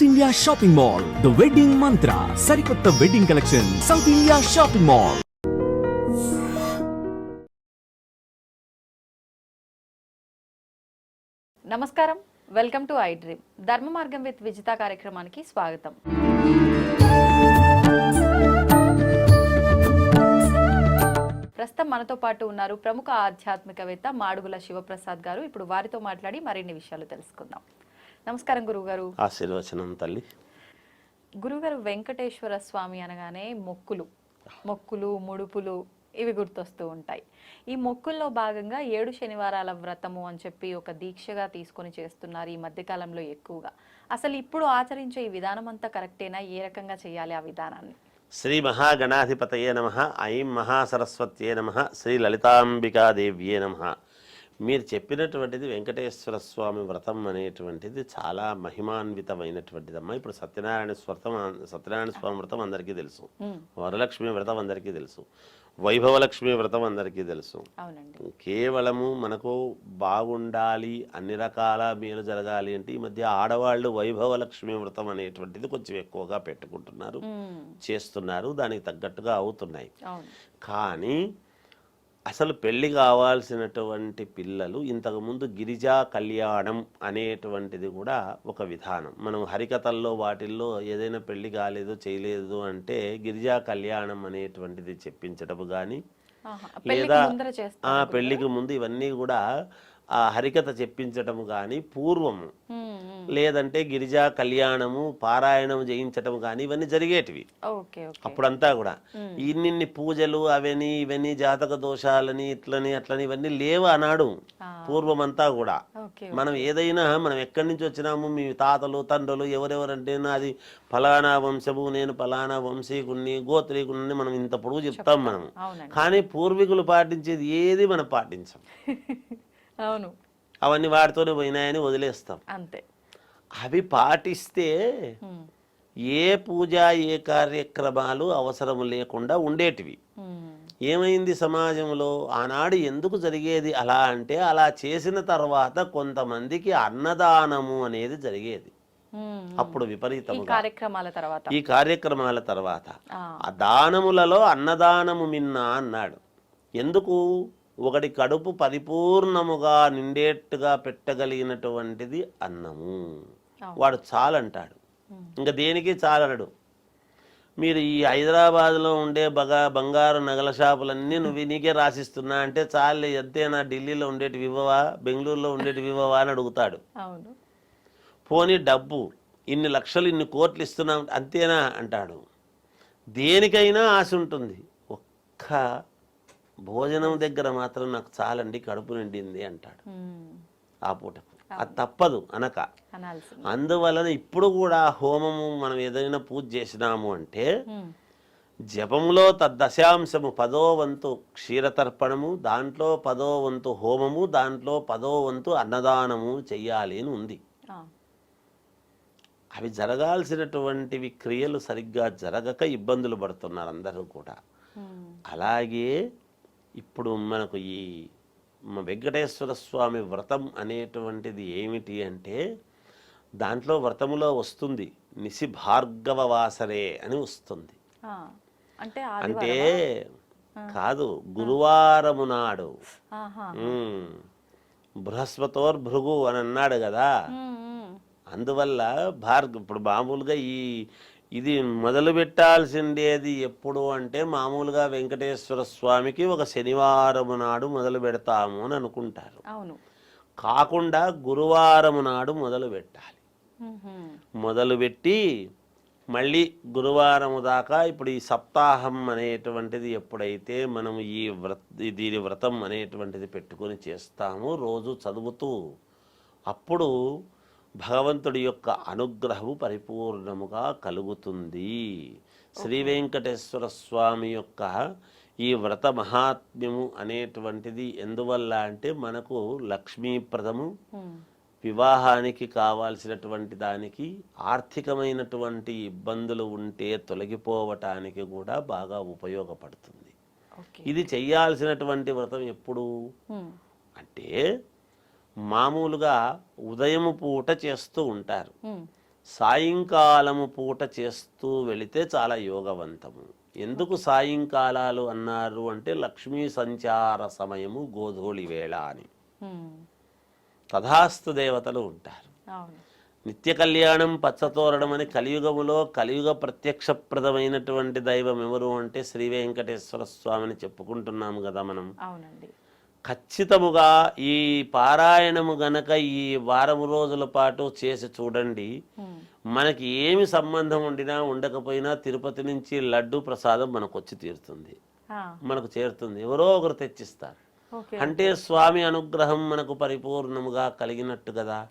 India shopping mall, the wedding మంత్ర, సరికొత్త wedding collection, south India shopping mall. నమస్కారం, welcome to I dream. ధర్మ మార్గం with Vijitha కార్యక్రమానికి స్వాగతం. ప్రస్తుతం మనతో పాటు ఉన్నారు ప్రముఖ ఆధ్యాత్మికవేత్త మాడుగుల శివప్రసాద్ గారు. ఇప్పుడు వారితో మాట్లాడి మరిన్ని విషయాలు తెలుసుకుందాం. నమస్కారం గురుగారు. ఆశీర్వచనం తల్లి. గురుగారు, వెంకటేశ్వర స్వామి అనగానే మొక్కులు ముడుపులు ఇవి గుర్తొస్తూ ఉంటాయి. ఈ మొక్కుల్లో భాగంగా 7 శనివారాల వ్రతము అని చెప్పి ఒక దీక్షగా తీసుకొని చేస్తున్నారు ఈ మధ్యకాలంలో ఎక్కువగా. అసలు ఇప్పుడు ఆచరించే ఈ విధానం అంతా కరెక్టేనా? ఏ రకంగా చేయాలి ఆ విధానాన్ని? శ్రీ మహాగణాధిపతయే నమః. ఐం మహాసరస్వత్యే నమః. శ్రీ లలితాంబికాదేవ్యే నమః. మీరు చెప్పినటువంటిది వెంకటేశ్వర స్వామి వ్రతం అనేటువంటిది చాలా మహిమాన్వితమైనటువంటిదమ్మా. ఇప్పుడు సత్యనారాయణ స్వామి వ్రతం అందరికీ తెలుసు, వరలక్ష్మి వ్రతం అందరికీ తెలుసు, వైభవలక్ష్మి వ్రతం అందరికీ తెలుసు. కేవలము మనకు బాగుండాలి, అన్ని రకాల మేలు జరగాలి అంటే ఈ మధ్య ఆడవాళ్ళు వైభవలక్ష్మి వ్రతం అనేటువంటిది కొంచెం ఎక్కువగా పెట్టుకుంటున్నారు, చేస్తున్నారు, దానికి తగ్గట్టుగా అవుతున్నాయి. కానీ అసలు పెళ్లి కావాల్సినటువంటి పిల్లలు ఇంతకుముందు గిరిజా కళ్యాణం అనేటువంటిది కూడా ఒక విధానం. మనం హరికథల్లో వాటిల్లో ఏదైనా పెళ్లి కాలేదు చేయలేదు అంటే గిరిజా కళ్యాణం అనేటువంటిది చెప్పించడం కానీ, లేదా పెళ్లికి ముందు ఇవన్నీ కూడా ఆ హరికథ చెప్పించటము కానీ పూర్వము, లేదంటే గిరిజా కళ్యాణము పారాయణం చేయించటం కానీ ఇవన్నీ జరిగేటివి. అప్పుడంతా కూడా ఇన్ని పూజలు అవని ఇవన్నీ జాతక దోషాలని ఇట్లని అట్లని ఇవన్నీ లేవు అన్నాడు పూర్వమంతా కూడా. మనం ఏదైనా మనం ఎక్కడి నుంచి వచ్చినాము, మీ తాతలు తండ్రులు ఎవరెవరంటే నాది ఫలానా వంశము, నేను ఫలానా వంశీకుణ్ణి గోత్రీకుణ్ణి మనం ఇంత పొడుగు చెప్తాం మనము. కానీ పూర్వీకులు పాటించేది ఏది మనం పాటించాం. అవును, అవన్నీ వాటితోనే పోయినాయని వదిలేస్తాం అంతే. అవి పాటిస్తే ఏ పూజ ఏ కార్యక్రమాలు అవసరం లేకుండా ఉండేటివి. ఏమైంది సమాజంలో ఆనాడు ఎందుకు జరిగేది అలా అంటే, అలా చేసిన తర్వాత కొంతమందికి అన్నదానము అనేది జరిగేది. అప్పుడు విపరీతంగా ఈ కార్యక్రమాల తర్వాత ఆ దానములలో అన్నదానము మిన్న అన్నాడు. ఎందుకు? ఒకటి కడుపు పరిపూర్ణముగా నిండేట్టుగా పెట్టగలిగినటువంటిది అన్నము, వాడు చాలంటాడు, ఇంకా దేనికి చాలనడు. మీరు ఈ హైదరాబాద్లో ఉండే బంగారు నగల షాపులన్నీ నీకే రాసిస్తున్నా అంటే చాలు, ఎంతేనా ఢిల్లీలో ఉండేటివి ఇవ్వవా, బెంగళూరులో ఉండేటివి ఇవ్వవా అని అడుగుతాడు. పోనీ డబ్బు ఇన్ని లక్షలు ఇన్ని కోట్లు ఇస్తున్నాం అంతేనా అంటాడు. దేనికైనా ఆశ ఉంటుంది, ఒక్క భోజనం దగ్గర మాత్రం నాకు చాలండి కడుపు నిండింది అంటాడు ఆ పూటకు. అది తప్పదు అనక. అందువలన ఇప్పుడు కూడా హోమము మనం ఏదైనా పూజ చేసినాము అంటే జపంలో తద్దశాంశము 10వ వంతు క్షీరతర్పణము, దాంట్లో 10వ వంతు హోమము, దాంట్లో 10వ వంతు అన్నదానము చెయ్యాలి అని ఉంది. అవి జరగాల్సినటువంటివి క్రియలు సరిగ్గా జరగక ఇబ్బందులు పడుతున్నారు అందరూ కూడా. అలాగే ఇప్పుడు మనకు ఈ వెంకటేశ్వర స్వామి వ్రతం అనేటువంటిది ఏమిటి అంటే, దాంట్లో వ్రతములో వస్తుంది నిశి భార్గవ వాసరే అని వస్తుంది. అంటే కాదు, గురువారము నాడు బృహస్పతోర్భృగు అని అన్నాడు కదా. అందువల్ల ఇప్పుడు మామూలుగా ఇది మొదలు పెట్టాల్సిండేది ఎప్పుడు అంటే, మామూలుగా వెంకటేశ్వర స్వామికి ఒక శనివారము నాడు మొదలు పెడతాము అని అనుకుంటారు. కాకుండా గురువారము నాడు మొదలు పెట్టాలి. మొదలుపెట్టి మళ్ళీ గురువారము దాకా ఇప్పుడు ఈ సప్తాహం అనేటువంటిది ఎప్పుడైతే మనం దీని వ్రతం అనేటువంటిది పెట్టుకొని చేస్తామో రోజు చదువుతూ, అప్పుడు భగవంతుడి యొక్క అనుగ్రహము పరిపూర్ణముగా కలుగుతుంది. శ్రీ వెంకటేశ్వర స్వామి యొక్క ఈ వ్రత మహాత్మ్యము అనేటువంటిది ఎందువల్ల అంటే, మనకు లక్ష్మీప్రదము, వివాహానికి కావాల్సినటువంటి దానికి, ఆర్థికమైనటువంటి ఇబ్బందులు ఉంటే తొలగిపోవటానికి కూడా బాగా ఉపయోగపడుతుంది. ఇది చెయ్యాల్సినటువంటి వ్రతం ఎప్పుడు అంటే, మామూలుగా ఉదయం పూట చేస్తూ ఉంటారు. సాయంకాలము పూట చేస్తూ వెళితే చాలా యోగవంతము. ఎందుకు సాయంకాలాలు అన్నారు అంటే లక్ష్మీ సంచార సమయము గోధూళి వేళ అని. తథాస్తు దేవతలు ఉంటారు. అవును. నిత్య కళ్యాణం పచ్చతోరణం అని కలియుగములో కలియుగ ప్రత్యక్షప్రదమైనటువంటి దైవం ఎవరు అంటే శ్రీ వెంకటేశ్వర స్వామిని చెప్పుకుంటున్నాము కదా మనం. అవునండి. ఖచ్చితముగా ఈ పారాయణము గనక ఈ వారము రోజుల పాటు చేసి చూడండి, మనకి ఏమి సంబంధం ఉండినా ఉండకపోయినా తిరుపతి నుంచి లడ్డు ప్రసాదం మనకు వచ్చి తీరుతుంది, మనకు చేరుతుంది. ఎవరో ఒకరు తెచ్చిస్తారు. అంటే స్వామి అనుగ్రహం మనకు పరిపూర్ణముగా కలిగినట్టు కదా.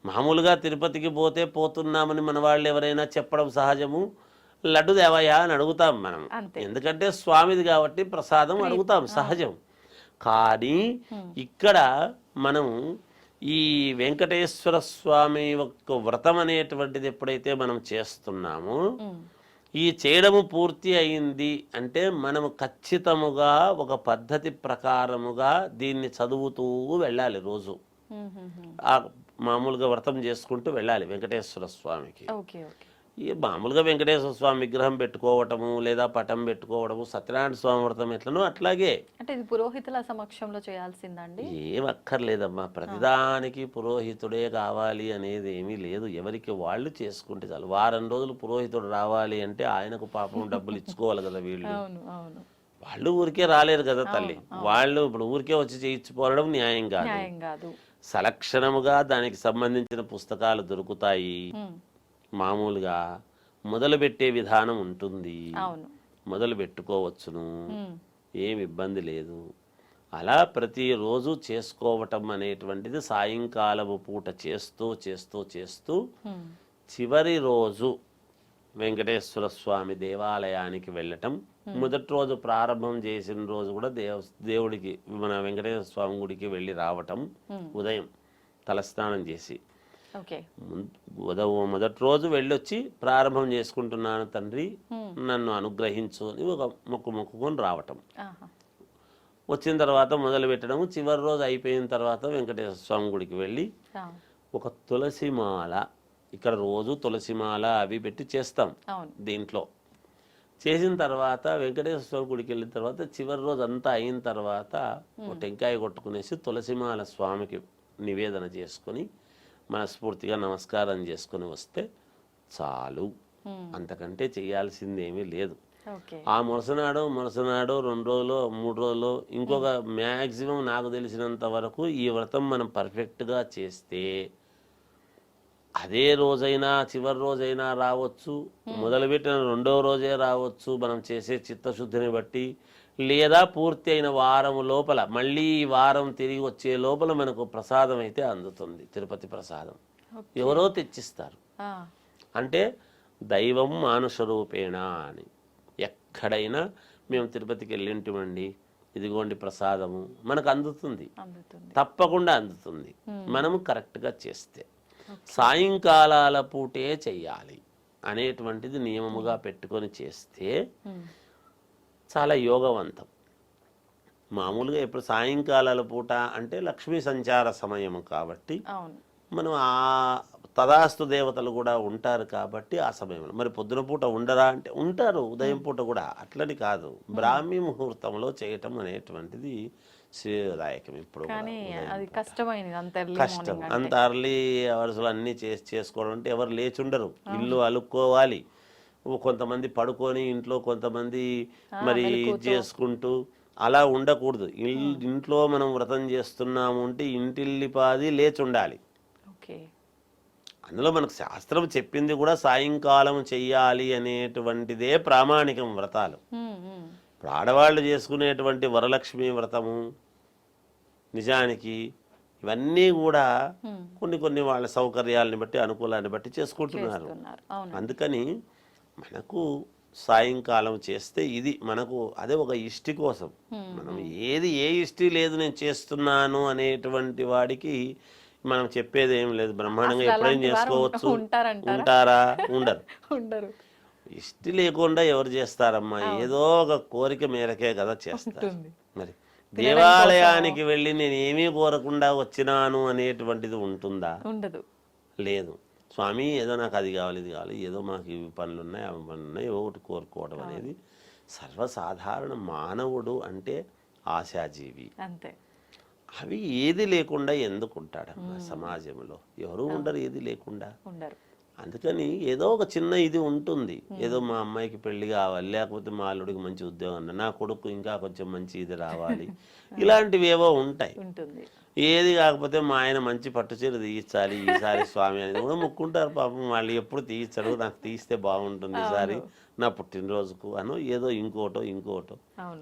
మామూలుగా తిరుపతికి పోతే పోతున్నామని మన వాళ్ళు ఎవరైనా చెప్పడం సహజము. లడ్డు దేవయ్యా అని అడుగుతాం మనం, ఎందుకంటే స్వామిది కాబట్టి ప్రసాదం అడుగుతాం, సహజం. కానీ ఇక్కడ మనం ఈ వెంకటేశ్వర స్వామి యొక్క వ్రతం అనేటువంటిది ఎప్పుడైతే మనం చేస్తున్నామో, ఈ చేయడము పూర్తి అయింది అంటే మనము ఖచ్చితముగా ఒక పద్ధతి ప్రకారముగా దీన్ని చదువుతూ వెళ్ళాలి. రోజు మామూలుగా వ్రతం చేసుకుంటూ వెళ్ళాలి వెంకటేశ్వర స్వామికి. ఈ మామూలుగా వెంకటేశ్వర స్వామి విగ్రహం పెట్టుకోవటము లేదా పటం పెట్టుకోవడము, సత్యనారాయణ స్వామి వ్రతం ఎట్లనో అట్లాగే. అంటే ఇది పురోహితుల సమక్షంలో చేయాల్సిందండి? ఏం అక్కర్లేదమ్మా, ప్రతిదానికి పురోహితుడే కావాలి అనేది ఏమీ లేదు. ఎవరికి వాళ్ళు చేసుకుంటే చాలు. వారం రోజులు పురోహితుడు రావాలి అంటే ఆయనకు పాపం డబ్బులు ఇచ్చుకోవాలి కదా వీళ్ళు. వాళ్ళు ఊరికే రాలేరు కదా తల్లి. వాళ్ళు ఇప్పుడు ఊరికే వచ్చి చేయించుకోవడం న్యాయం కాదు. సలక్షణముగా దానికి సంబంధించిన పుస్తకాలు దొరుకుతాయి. మామూలుగా మొదలుపెట్టే విధానం ఉంటుంది, మొదలు పెట్టుకోవచ్చును, ఏమి ఇబ్బంది లేదు. అలా ప్రతిరోజు చేసుకోవటం అనేటువంటిది సాయంకాలము పూట చేస్తూ చేస్తూ చేస్తూ చివరి రోజు వెంకటేశ్వర స్వామి దేవాలయానికి వెళ్ళటం. మొదటి రోజు ప్రారంభం చేసిన రోజు కూడా దేవుడికి మన వెంకటేశ్వర స్వామి గుడికి వెళ్ళి రావటం, ఉదయం తలస్నానం చేసి మొదటి రోజు వెళ్ళొచ్చి ప్రారంభం చేసుకుంటున్నాను తండ్రి నన్ను అనుగ్రహించు అని ఒక మొక్కుకొని రావటం. వచ్చిన తర్వాత మొదలు పెట్టడం, చివరి రోజు అయిపోయిన తర్వాత వెంకటేశ్వర స్వామి గుడికి వెళ్ళి ఒక తులసిమాల, ఇక్కడ రోజు తులసిమాల అవి పెట్టి చేస్తాం దీంట్లో. చేసిన తర్వాత వెంకటేశ్వర స్వామి గుడికి వెళ్ళిన తర్వాత చివరి రోజు అంతా అయిన తర్వాత ఒక టెంకాయ కొట్టుకునేసి తులసిమాల స్వామికి నివేదన చేసుకొని మనస్ఫూర్తిగా నమస్కారం చేసుకుని వస్తే చాలు. అంతకంటే చేయాల్సింది ఏమీ లేదు. ఆ మరుసనాడో 2 రోజులు 3 రోజులు ఇంకొక మ్యాక్సిమం నాకు తెలిసినంత వరకు ఈ వ్రతం మనం పర్ఫెక్ట్గా చేస్తే అదే రోజైనా చివరి రోజైనా రావచ్చు, మొదలుపెట్టిన 2వ రోజే రావచ్చు మనం చేసే చిత్తశుద్ధిని బట్టి, లేదా పూర్తి అయిన వారం లోపల మళ్ళీ ఈ వారం తిరిగి వచ్చే లోపల మనకు ప్రసాదం అయితే అందుతుంది. తిరుపతి ప్రసాదం ఎవరో తెచ్చిస్తారు. అంటే దైవం మానుష రూపేణ అని. ఎక్కడైనా మేము తిరుపతికి వెళ్ళింటిమండి, ఇదిగోండి ప్రసాదము మనకు అందుతుంది, తప్పకుండా అందుతుంది మనము కరెక్ట్గా చేస్తే. సాయంకాలాల పూటే చెయ్యాలి అనేటువంటిది నియమముగా పెట్టుకొని చేస్తే చాలా యోగవంతం. మామూలుగా ఇప్పుడు సాయంకాలాల పూట అంటే లక్ష్మీ సంచార సమయం కాబట్టి మనం ఆ తదాస్తు దేవతలు కూడా ఉంటారు కాబట్టి ఆ సమయంలో. మరి పొద్దున పూట ఉండరా అంటే ఉంటారు, ఉదయం పూట కూడా, అట్లని కాదు. బ్రాహ్మీ ముహూర్తంలో చేయటం అనేటువంటిది శ్రేయదాయకం. ఇప్పుడు కష్టం, అంత అర్లీ అవర్స్లో అన్నీ చేసుకోవడం అంటే ఎవరు లేచుండరు, ఇల్లు అలుక్కోవాలి. కొంతమంది పడుకొని ఇంట్లో కొంతమంది మరి చేసుకుంటూ అలా ఉండకూడదు. ఇంట్లో మనం వ్రతం చేస్తున్నాము అంటే ఇంటిల్లిపాది లేచి ఉండాలి. అందులో మనకు శాస్త్రం చెప్పింది కూడా సాయంకాలం చెయ్యాలి అనేటువంటిదే ప్రామాణికం వ్రతాలు. ఇప్పుడు ఆడవాళ్ళు చేసుకునేటువంటి వరలక్ష్మి వ్రతము నిజానికి ఇవన్నీ కూడా కొన్ని వాళ్ళ సౌకర్యాలని బట్టి అనుకూలాన్ని బట్టి చేసుకుంటున్నారు. అందుకని మనకు సాయంకాలం చేస్తే ఇది మనకు అదే ఒక ఇష్టి కోసం. మనం ఏ ఇష్టి లేదు నేను చేస్తున్నాను అనేటువంటి వాడికి మనం చెప్పేది ఏం లేదు. బ్రహ్మాండంగా ఎప్పుడైనా చేసుకోవచ్చు. ఉంటారా? ఉండరు. ఇష్టి లేకుండా ఎవరు చేస్తారమ్మా? ఏదో ఒక కోరిక మేరకే కదా చేస్తారు. మరి దేవాలయానికి వెళ్ళి నేను ఏమీ కోరకుండా వచ్చినాను అనేటువంటిది ఉంటుందా? ఉండదు, లేదు. స్వామి ఏదో నాకు అది కావాలి ఇది కావాలి, ఏదో మాకు ఇవి పనులు ఉన్నాయి అవి పనులు ఉన్నాయి, ఏదో ఒకటి కోరుకోవడం అనేది సర్వసాధారణ. మానవుడు అంటే ఆశాజీవి. అంతే. అవి ఏది లేకుండా ఎందుకు ఉంటాడమ్మా సమాజంలో? ఎవరు ఉండరు ఏది లేకుండా. ఉండరు. అందుకని ఏదో ఒక చిన్న ఇది ఉంటుంది. ఏదో మా అమ్మాయికి పెళ్లి కావాలి, లేకపోతే మా అల్లుడికి మంచి ఉద్యోగం, నా కొడుకు ఇంకా కొంచెం మంచి ఇది రావాలి, ఇలాంటివి ఏవో ఉంటాయి. ఉంటుంది. ఏది కాకపోతే మా ఆయన మంచి పట్టు చీర తీయించాలి ఈసారి స్వామి అనేది కూడా మొక్కుంటారు పాపం. వాళ్ళు ఎప్పుడు తీయించరు, నాకు తీస్తే బాగుంటుంది ఈసారి నా పుట్టినరోజుకు అనో ఏదో ఇంకోటో.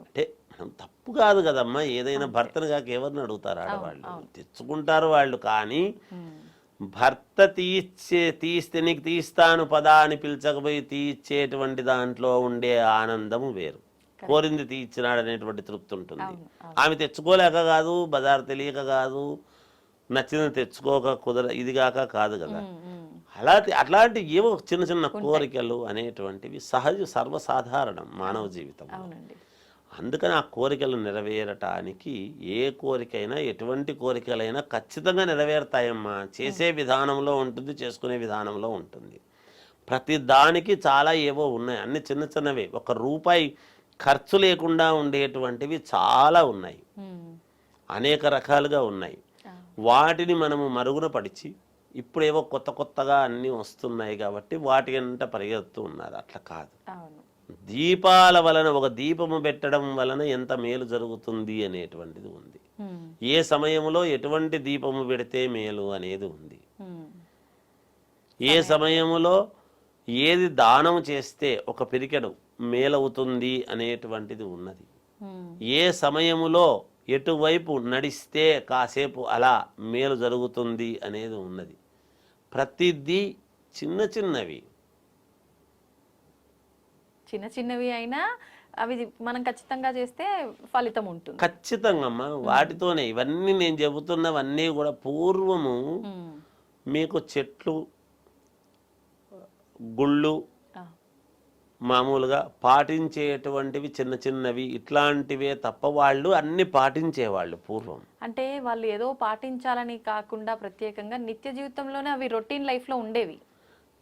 అంటే మనం తప్పు కాదు కదమ్మా. ఏదైనా భర్తను కాక ఎవరిని అడుగుతారు ఆడవాళ్ళు? తెచ్చుకుంటారు వాళ్ళు. కానీ భర్త తీస్తే నీకు తీస్తాను పదా అని పిలిచకపోయి తీర్చేటువంటి దాంట్లో ఉండే ఆనందము వేరు. కోరింది తీర్చినాడు అనేటువంటి తృప్తి ఉంటుంది. ఆమె తెచ్చుకోలేక కాదు, బజారు తెలియక కాదు, నచ్చింది తెచ్చుకోక ఇది కాక కాదు కదా. అట్లాంటి ఏవో చిన్న చిన్న కోరికలు అనేటువంటివి సర్వసాధారణం మానవ జీవితంలో. అందుకని ఆ కోరికలు నెరవేరటానికి ఏ కోరికైనా, ఎటువంటి కోరికలైనా ఖచ్చితంగా నెరవేరుతాయమ్మా. చేసే విధానంలో ఉంటుంది, చేసుకునే విధానంలో ఉంటుంది. ప్రతి దానికి చాలా ఏవో ఉన్నాయి. అన్ని చిన్న చిన్నవే. ₹1 ఖర్చు లేకుండా ఉండేటువంటివి చాలా ఉన్నాయి, అనేక రకాలుగా ఉన్నాయి. వాటిని మనము మరుగున పడిచి ఇప్పుడేవో కొత్తగా అన్నీ వస్తున్నాయి కాబట్టి వాటి అంట పరిగెడుతూ ఉన్నారు. అట్లా కాదు. దీపాల వలన, ఒక దీపము పెట్టడం వలన ఎంత మేలు జరుగుతుంది అనేటువంటిది ఉంది. ఏ సమయంలో ఎటువంటి దీపము పెడితే మేలు అనేది ఉంది. ఏ సమయంలో ఏది దానం చేస్తే ఒక పిరికెడు మేలవుతుంది అనేటువంటిది ఉన్నది. ఏ సమయములో ఎటువైపు నడిస్తే కాసేపు అలా మేలు జరుగుతుంది అనేది ఉన్నది. ప్రతిదీ చిన్నవి అయినా అవి మనం ఖచ్చితంగా చేస్తే ఫలితం ఉంటుంది. ఖచ్చితంగా అమ్మా. వాటితోనే ఇవన్నీ నేను చెబుతున్నవన్నీ కూడా పూర్వము మీకు చెట్లు, గుళ్ళు మామూలుగా పాటించేటువంటివి చిన్నవి ఇట్లాంటివే తప్ప వాళ్ళు అన్ని పాటించేవాళ్ళు పూర్వం. అంటే వాళ్ళు ఏదో పాటించాలని కాకుండా ప్రత్యేకంగా నిత్య జీవితంలోనే అవి రొటీన్ లైఫ్ లో ఉండేవి.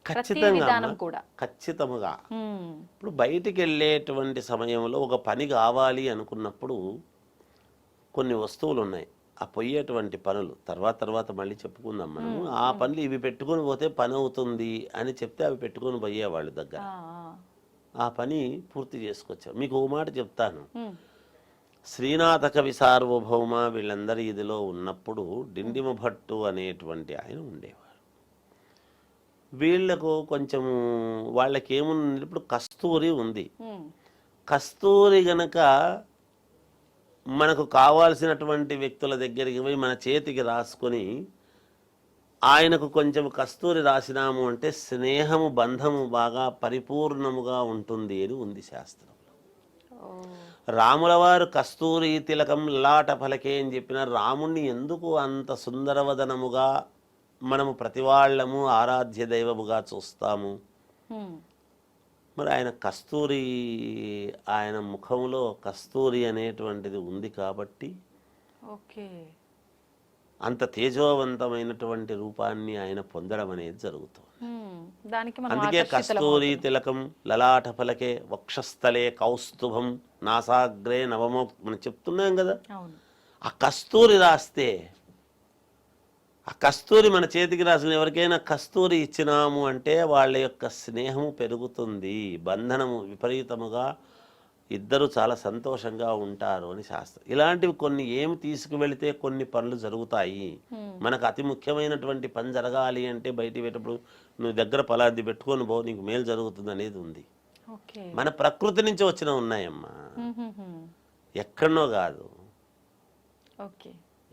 ఖచ్చితంగా ఇప్పుడు బయటికి వెళ్ళేటువంటి సమయంలో ఒక పని కావాలి అనుకున్నప్పుడు కొన్ని వస్తువులు ఉన్నాయి. ఆ పోయేటువంటి పనులు తర్వాత మళ్ళీ చెప్పుకుందాం మనము. ఆ పనులు ఇవి పెట్టుకొని పోతే పని అవుతుంది అని చెప్తే అవి పెట్టుకొని పోయేవాళ్ళు దగ్గర. ఆ పని పూర్తి చేసుకొచ్చారు. మీకు ఓ మాట చెప్తాను. శ్రీనాథ కవి సార్వభౌమ వీళ్ళందరి ఇదిలో ఉన్నప్పుడు డిండిమ భట్టు అనేటువంటి ఆయన ఉండేవాడు. వీళ్లకు కొంచెము వాళ్ళకి ఏముంది, ఇప్పుడు కస్తూరి ఉంది. కస్తూరి గనక మనకు కావాల్సినటువంటి వ్యక్తుల దగ్గరికి పోయి మన చేతికి రాసుకొని ఆయనకు కొంచెం కస్తూరి రాసినాము అంటే స్నేహము, బంధము బాగా పరిపూర్ణముగా ఉంటుంది అని ఉంది శాస్త్రంలో. రాముల వారు కస్తూరి తిలకం లలాట ఫలకే అని చెప్పిన రాముణ్ణి ఎందుకు అంత సుందరవదనముగా మనము ప్రతి వాళ్ళము ఆరాధ్య దైవముగా చూస్తాము? మరి ఆయన కస్తూరి, ఆయన ముఖంలో కస్తూరి అనేటువంటిది ఉంది కాబట్టి అంత తేజోవంతమైనటువంటి రూపాన్ని ఆయన పొందడం అనేది జరుగుతుంది. అందుకే కస్తూరి తిలకం లలాట ఫలకే వక్షస్థలే కౌస్తుభం నాసాగ్రే నవమో మనం చెప్తున్నాం కదా. ఆ కస్తూరి రాస్తే, ఆ కస్తూరి మన చేతికి రాసిన ఎవరికైనా కస్తూరి ఇచ్చినాము అంటే వాళ్ళ యొక్క స్నేహము పెరుగుతుంది, బంధనము విపరీతముగా, ఇద్దరు చాలా సంతోషంగా ఉంటారు అని శాస్త్రం. ఇలాంటివి కొన్ని ఏమి తీసుకువెళితే కొన్ని పనులు జరుగుతాయి. మనకు అతి ముఖ్యమైనటువంటి పని జరగాలి అంటే బయటికి పెట్టినప్పుడు నువ్వు దగ్గర పలాది పెట్టుకొని పో, నీకు మేలు జరుగుతుంది అనేది ఉంది. మన ప్రకృతి నుంచి వచ్చిన ఉన్నాయమ్మా, ఎక్కడనో కాదు.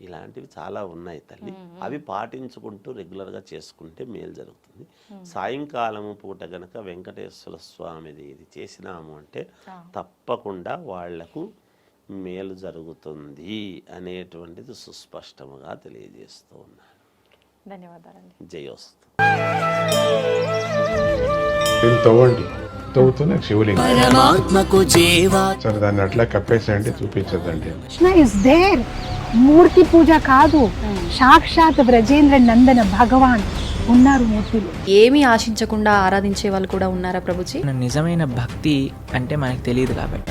ఇలాంటివి చాలా ఉన్నాయి తల్లి. అవి పాటించుకుంటూ రెగ్యులర్గా చేసుకుంటే మేలు జరుగుతుంది. సాయంకాలము పూట గనక వెంకటేశ్వర స్వామిది ఇది చేసినాము అంటే తప్పకుండా వాళ్లకు మేలు జరుగుతుంది అనేటువంటిది సుస్పష్టముగా తెలియజేస్తూ ఉన్నాను. ధన్యవాదాలండి. జయోస్తు. దీన్ని తవ్వండి. తవ్వుతున్న శివలింగం. సరే దాన్ని అట్లా కప్పేసేయండి, చూపించదండి. Krishna is there. మూర్తి పూజ కాదు, సాక్షాత్ బ్రజేంద్ర నందన భగవాన్ ఉన్నారు మూర్తిలో. ఏమీ ఆశించకుండా ఆరాధించే వాళ్ళు కూడా ఉన్నారా ప్రభుజీ? నిజమైన భక్తి అంటే మనకు తెలియదు కాబట్టి